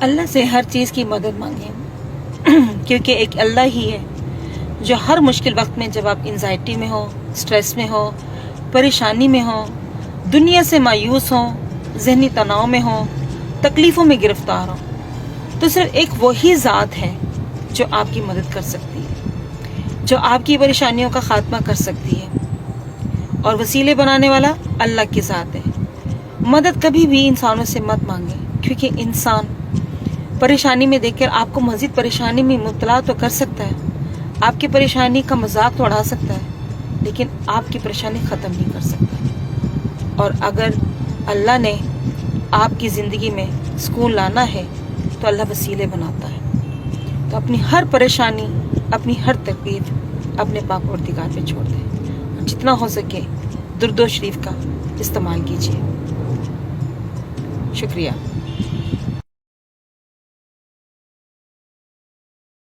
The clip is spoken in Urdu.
اللہ سے ہر چیز کی مدد مانگیں کیونکہ ایک اللہ ہی ہے جو ہر مشکل وقت میں، جب آپ انزائٹی میں ہو، سٹریس میں ہو، پریشانی میں ہو، دنیا سے مایوس ہوں، ذہنی تناؤ میں ہو، تکلیفوں میں گرفتار ہو، تو صرف ایک وہی ذات ہے جو آپ کی مدد کر سکتی ہے، جو آپ کی پریشانیوں کا خاتمہ کر سکتی ہے، اور وسیلے بنانے والا اللہ کی ذات ہے۔ مدد کبھی بھی انسانوں سے مت مانگیں، کیونکہ انسان پریشانی میں دیکھ کر آپ کو مزید پریشانی میں مبتلا تو کر سکتا ہے، آپ کی پریشانی کا مذاق تو اڑا سکتا ہے، لیکن آپ کی پریشانی ختم نہیں کر سکتا۔ اور اگر اللہ نے آپ کی زندگی میں سکون لانا ہے تو اللہ وسیلے بناتا ہے۔ تو اپنی ہر پریشانی، اپنی ہر تکلیف اپنے پاک پروردگار پہ چھوڑ دیں، اور جتنا ہو سکے درود و شریف کا استعمال کیجیے۔ شکریہ۔